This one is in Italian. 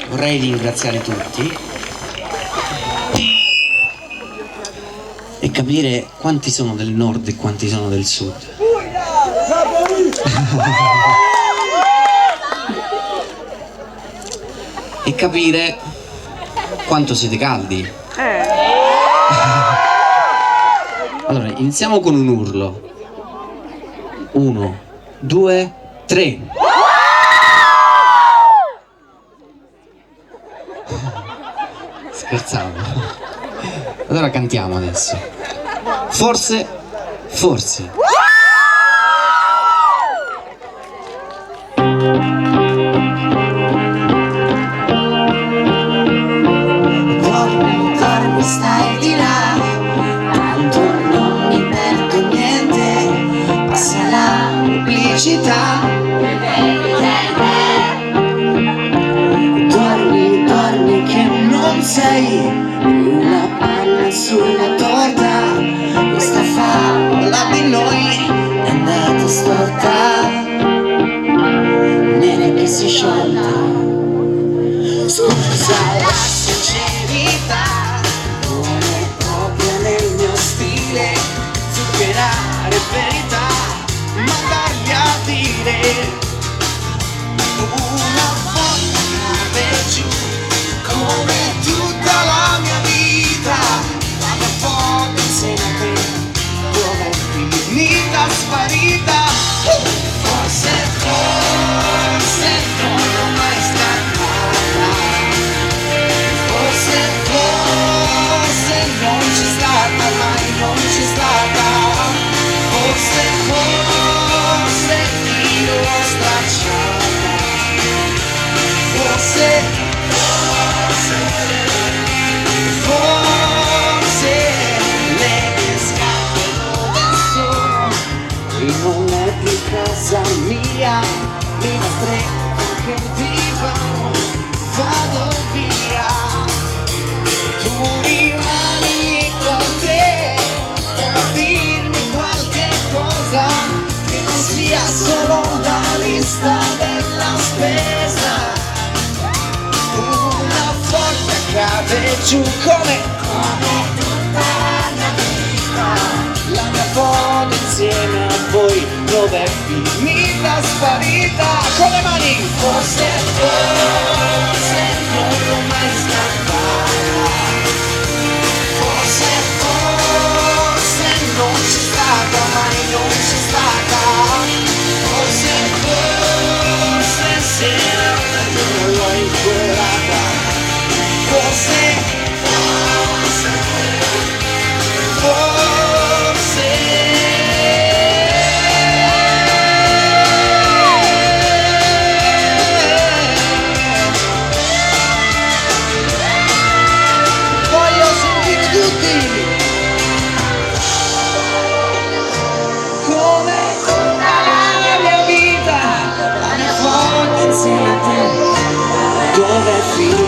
Vorrei ringraziare tutti e capire quanti sono del nord e quanti sono del sud. E capire quanto siete caldi. Allora, iniziamo con un urlo. 1, 2, 3. Scherzavo. Allora cantiamo adesso. Forse, forse. Dormi, stai di là, tanto non mi perdo niente, passa la pubblicità. Dormi, dormi che non sei una panna sulla torta, questa favola di noi è andata storta, nere che si sciolta. Scusa la sincerità, non è proprio nel mio stile zuccherare verità, mandargli a dire una volta cade giù come tutta la mia vita, la mia foto insieme a te dove è finita sparita. Forse, forse non l'ho mai staccata, forse, forse non c'è stata, mai non c'è stata, forse, forse io l'ho stracciata, forse, forse, forse le mie scarpe dove sono, qui non è più casa mia, mi stretto che un divano, vado via, tu rimani con te per dirmi qualche cosa che non sia solo la lista della spesa. Una volta cade giù come tutta la mia vita, la mia foto insieme a voi dove è finita sparita, con le mani. Forse, forse non l'ho mai scappata, forse, forse non c'è stata, mai non c'è stata, forse, forse se non l'ho inquadrata, forse, forse, forse. Voglio sentire tutti come tutta la mia vita, la mia foto insieme a te, dove è finita